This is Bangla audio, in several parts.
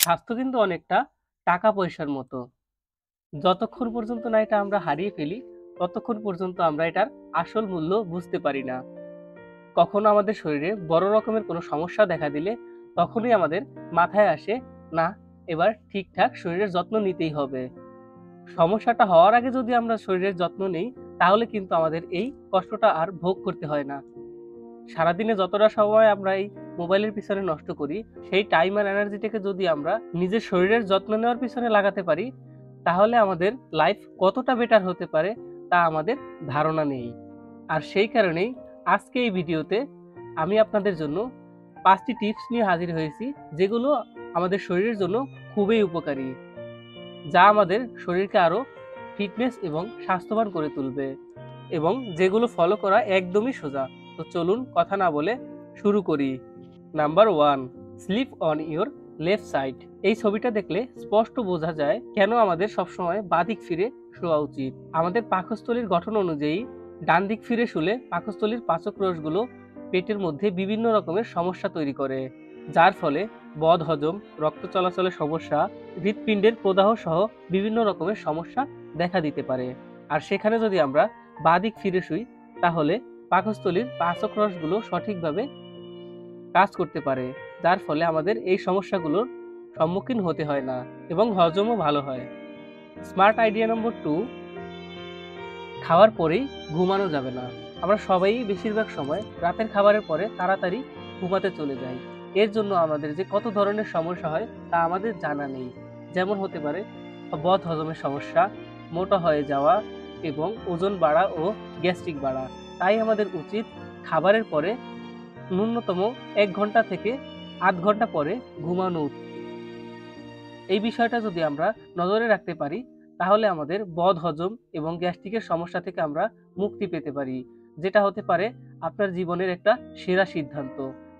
স্বাস্থ্য কিন্তু অনেকটা টাকা পয়সার মতো। যতক্ষণ পর্যন্ত না এটা আমরা হারিয়ে ফেলি, ততক্ষণ পর্যন্ত আমরা এটার আসল মূল্য বুঝতে পারি না। কখনো আমাদের শরীরে বড় রকমের কোনো সমস্যা দেখা দিলে তখনই আমাদের মাথায় আসে, না, এবার ঠিকঠাক শরীরের যত্ন নিতেই হবে। সমস্যাটা হওয়ার আগে যদি আমরা শরীরের যত্ন নেই, তাহলে কিন্তু আমাদের এই কষ্টটা আর ভোগ করতে হয় না। সারাদিনে যতটা সময় আমরা এই মোবাইলের পিছনে নষ্ট করি, সেই টাইম আর এনার্জিটাকে যদি আমরা নিজের শরীরের যত্ন নেওয়ার পিছনে লাগাতে পারি, তাহলে আমাদের লাইফ কতটা বেটার হতে পারে তা আমাদের ধারণা নেই। আর সেই কারণেই আজকে এই ভিডিওতে আমি আপনাদের জন্য 5টি টিপস নিয়ে হাজির হয়েছি, যেগুলো আমাদের শরীরের জন্য খুবই উপকারী, যা আমাদের শরীরকে আরো ফিটনেস এবং স্বাস্থ্যবান করে তুলবে, এবং যেগুলো ফলো করা একদমই সোজা। তো চলুন কথা না বলে শুরু করি। Number 1, sleep on your left side. এই ছবিটা দেখলে স্পষ্ট বোঝা যায় কেন আমাদের সবসময় বাদিক ফিরে শোয়া উচিত। আমাদের পাকস্থলীর গঠন অনুযায়ী ডান দিক ফিরে শুলে পাকস্থলীর পাচক রসগুলো পেটের মধ্যে বিভিন্ন রকমের সমস্যা তৈরি করে, যার ফলে বদহজম, রক্ত চলাচলের সমস্যা, হৃৎপিণ্ডের প্রদাহ সহ বিভিন্ন রকমের সমস্যা দেখা দিতে পারে। আর সেখানে যদি আমরা বাঁ দিক ফিরে শুই, তাহলে পাকস্থলীর পাচক রসগুলো সঠিকভাবে কাজ করতে পারে, যার ফলে আমাদের এই সমস্যাগুলোর সম্মুখীন হতে হয় না এবং হজমও ভালো হয়। স্মার্ট আইডিয়া নম্বর 2, খাওয়ার পরেই ঘুমানো যাবে না। আমরা সবাই বেশিরভাগ সময় রাতের খাবারের পরে তাড়াতাড়ি ঘুমাতে চলে যাই। এর জন্য আমাদের যে কত ধরনের সমস্যা হয় তা আমাদের জানা নেই। যেমন হতে পারে বদ হজমের সমস্যা, মোটা হয়ে যাওয়া এবং ওজন বাড়া ও গ্যাস্ট্রিক বাড়া। তাই আমাদের উচিত খাবারের পরে ন্যূনতম 1 ঘন্টা থেকে আধ ঘন্টা পরে ঘুমানো উচিত। এই বিষয়টা যদি আমরা নজরে রাখতে পারি, তাহলে আমাদের বদহজম এবং গ্যাস্ট্রিকের সমস্যা থেকে আমরা মুক্তি পেতে পারি, যেটা হতে পারে আপনার জীবনের একটা সেরা সিদ্ধান্ত।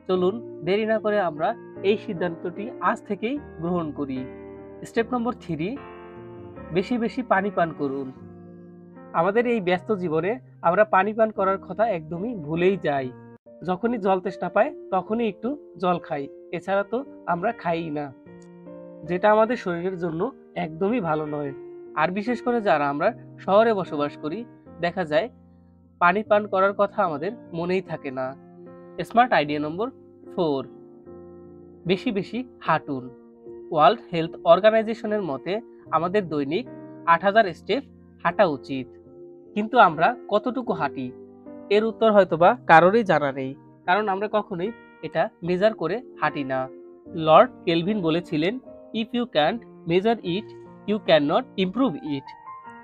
চলুন দেরি না করে আমরা এই সিদ্ধান্তটি আজ থেকেই গ্রহণ করি। স্টেপ নম্বর 3, বেশি বেশি পানি পান করুন। আমাদের এই ব্যস্ত জীবনে আমরা পানি পান করার কথা একদমই ভুলেই যাই। যখনই জল তেষ্টা পায় তখনই একটু জল খাই, এছাড়া তো আমরা খাইই না, যেটা আমাদের শরীরের জন্য একদমই ভালো নয়। আর বিশেষ করে যারা আমরা শহরে বসবাস করি, দেখা যায় পানি পান করার কথা আমাদের মনেই থাকে না। স্মার্ট আইডিয়া নম্বর 4, বেশি বেশি হাঁটুন। ওয়ার্ল্ড হেলথ অর্গানাইজেশনের মতে আমাদের দৈনিক 8,000 স্টেপ হাঁটা উচিত। কিন্তু আমরা কতটুকু হাঁটি, এর উত্তর হয়তোবা কারোরই জানা নেই, কারণ আমরা কখনোই এটা মেজার করে হাঁটি না। লর্ড কেলভিন বলেছিলেন, if you can't measure it, you can not improve it.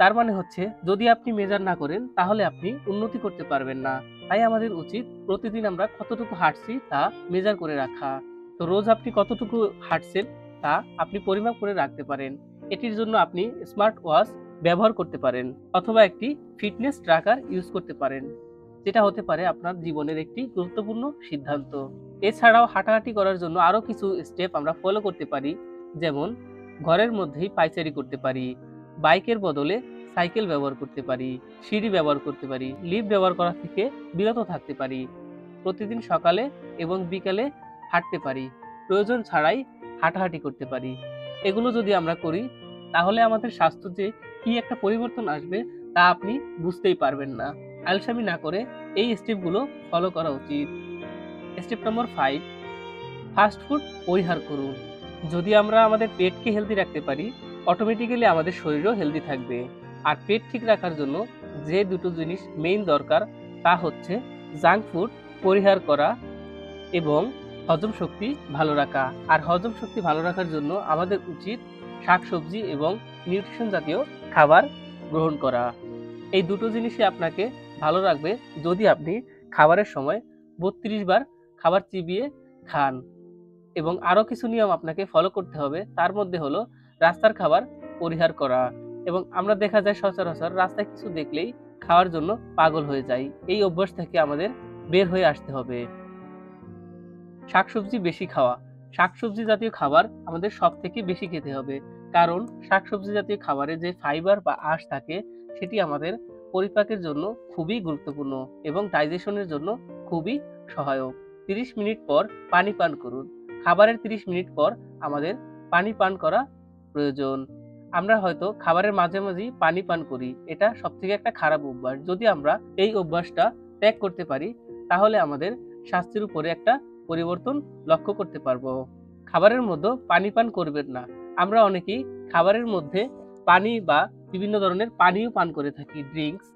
তার মানে হচ্ছে, যদি আপনি মেজার না করেন তাহলে আপনি উন্নতি করতে পারবেন না। তাই আমাদের উচিত প্রতিদিন আমরা কতটুকু হাঁটছি তা মেজার করে রাখা। তো রোজ আপনি কতটুকু হাঁটছেন তা আপনি পরিমাপ করে রাখতে পারেন। এটির জন্য আপনি স্মার্ট ওয়াচ ব্যবহার করতে পারেন, অথবা একটি ফিটনেস ট্র্যাকার ইউজ করতে পারেন, যেটা হতে পারে আপনার জীবনের একটি গুরুত্বপূর্ণ সিদ্ধান্ত। এছাড়াও হাঁটাহাঁটি করার জন্য আরো কিছু স্টেপ আমরা ফলো করতে পারি, যেমন ঘরের মধ্যেই পায়চারি করতে পারি, বাইকের বদলে সাইকেল ব্যবহার করতে পারি, সিঁড়ি ব্যবহার করতে পারি, লিফট ব্যবহার করা থেকে বিরত থাকতে পারি, প্রতিদিন সকালে এবং বিকালে হাঁটতে পারি, প্রয়োজন ছাড়াই হাঁটাহাঁটি করতে পারি। এগুলো যদি আমরা করি, তাহলে আমাদের স্বাস্থ্য যে কি একটা পরিবর্তন আসবে তা আপনি বুঝতেই পারবেন না। আলসামি না করে এই স্টেপগুলো ফলো করা উচিত। স্টেপ নম্বর 5, ফাস্ট ফুড পরিহার করুন। যদি আমরা আমাদের পেটকে হেলদি রাখতে পারি, অটোমেটিক্যালি আমাদের শরীরও হেলদি থাকবে। আর পেট ঠিক রাখার জন্য যে দুটো জিনিস মেইন দরকার, তা হচ্ছে জাঙ্ক ফুড পরিহার করা এবং হজম শক্তি ভালো রাখা। আর হজম শক্তি ভালো রাখার জন্য আমাদের উচিত শাকসবজি এবং নিউট্রিশন জাতীয় খাবার গ্রহণ করা। এই দুটো জিনিসই আপনাকে ভালো রাখবে যদি আপনি খাবারের সময় 32 বার খাবার চিবিয়ে খান। এবং আরো কিছু নিয়ম আপনাকে ফলো করতে হবে, তার মধ্যে হলো রাস্তার খাবার পরিহার করা। এবং আমরা দেখা যায় সচরাচর রাস্তায় কিছু দেখলেই খাওয়ার জন্য পাগল হয়ে যাই। এই অভ্যাস থেকে আমাদের বের হয়ে আসতে হবে। শাকসবজি বেশি খাওয়া। শাকসবজি জাতীয় খাবার আমাদের সব থেকে বেশি খেতে হবে, কারণ শাকসবজি জাতীয় খাবারে যে ফাইবার বা আঁশ থাকে, সেটি আমাদের পরিপাকের জন্য খুবই গুরুত্বপূর্ণ এবং ডাইজেশনের জন্য খুবই সহায়ক। 30 মিনিট পর পানি পান করুন। খাবারের 30 মিনিট পর আমাদের পানি পান করা প্রয়োজন। আমরা হয়তো খাবারের মাঝে মাঝেই পানি পান করি, এটা সবথেকে একটা খারাপ অভ্যাস। যদি আমরা এই অভ্যাসটা ত্যাগ করতে পারি তাহলে আমাদের স্বাস্থ্যের উপরে একটা পরিবর্তন লক্ষ্য করতে পারবো। খাবারের মধ্যে পানি পান করবেন না। আমরা অনেকেই খাবারের মধ্যে পানি বা বিভিন্ন ধরনের পানীয় পান করে থাকি, ড্রিঙ্কস,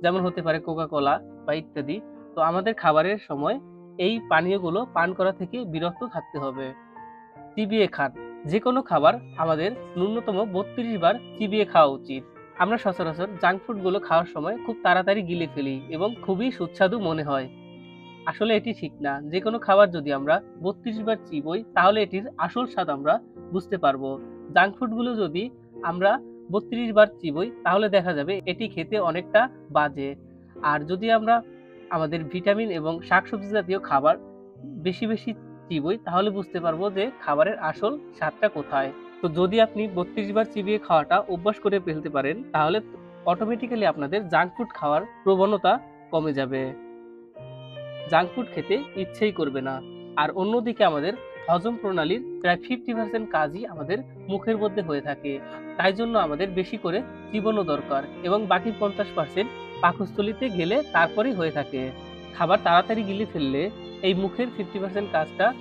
যেমন হতে পারে কোকা-কোলা বা ইত্যাদি। তো আমাদের খাবারের সময় এই পানীয়গুলো পান করা থেকে বিরত থাকতে হবে। চিবিয়ে খান। যেকোনো খাবার আমাদের ন্যূনতম ৩২ বার চিবিয়ে খাওয়া উচিত। আমরা সচরাচর জাঙ্ক ফুডগুলো খাওয়ার সময় খুব তাড়াতাড়ি গিলে ফেলি এবং খুবই সুস্বাদু মনে হয়। আসলে এটি ঠিক না। যেকোনো খাবার যদি আমরা ৩২ বার চিবোই তাহলে এটির আসল স্বাদ আমরা বুঝতে পারবো। জাঙ্ক ফুডগুলো যদি আমরা ৩২ বার চিবোই তাহলে দেখা যাবে এটি খেতে অনেকটা বাজে। আর যদি আমরা আমাদের ভিটামিন এবং শাকসবজি জাতীয় খাবার বেশি চিবোই তাহলে বুঝতে পারবো যে খাবারের আসল স্বাদটা কোথায়। তো যদি আপনি ৩২ বার চিবিয়ে খাওয়াটা অভ্যাস করে ফেলতে পারেন তাহলে অটোমেটিক্যালি আপনাদের জাঙ্ক ফুড খাওয়ার প্রবণতা কমে যাবে। জাঙ্ক ফুড খেতে ইচ্ছেই করবে না। আর অন্যদিকে আমাদের হজম প্রণালীর প্রায় 50% কাজই আমাদের মুখের মধ্যে হয়ে থাকে। তাই জন্য আমাদের বেশি করে চিবানো দরকার এবং বাকি 50% পাকস্থলীতে গেলে তারপরেই হয়ে থাকে। খাবার তাড়াতাড়ি গিলে ফেললে এই মুখের 50% কাজটা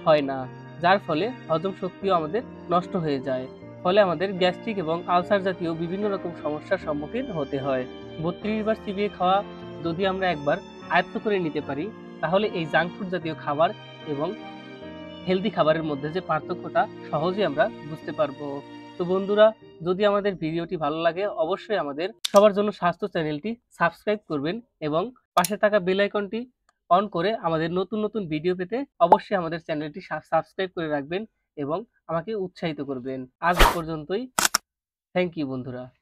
হয় না, যার ফলে হজম শক্তিও আমাদের নষ্ট হয়ে যায়। ফলে আমাদের গ্যাস্ট্রিক এবং আলসার জাতীয় বিভিন্ন রকম সমস্যার সম্মুখীন হতে হয়। ৩২ বার চিবিয়ে খাওয়া যদি আমরা একবার আয়ত্ত করে নিতে পারি তাহলে এই জাঙ্ক ফুড জাতীয় খাবার এবং হেলদি খাবারের মধ্যে যে পার্থক্যটা সহজেই আমরা বুঝতে পারবো। তো বন্ধুরা, যদি আমাদের ভিডিওটি ভালো লাগে অবশ্যই আমাদের সবার জন্য স্বাস্থ্য চ্যানেলটি সাবস্ক্রাইব করবেন এবং পাশে থাকা বেল আইকনটি অন করে আমাদের নতুন ভিডিও পেতে অবশ্যই আমাদের চ্যানেলটি সাবস্ক্রাইব করে রাখবেন এবং আমাকে উৎসাহিত করবেন। আজ এ পর্যন্তই। থ্যাংক ইউ বন্ধুরা।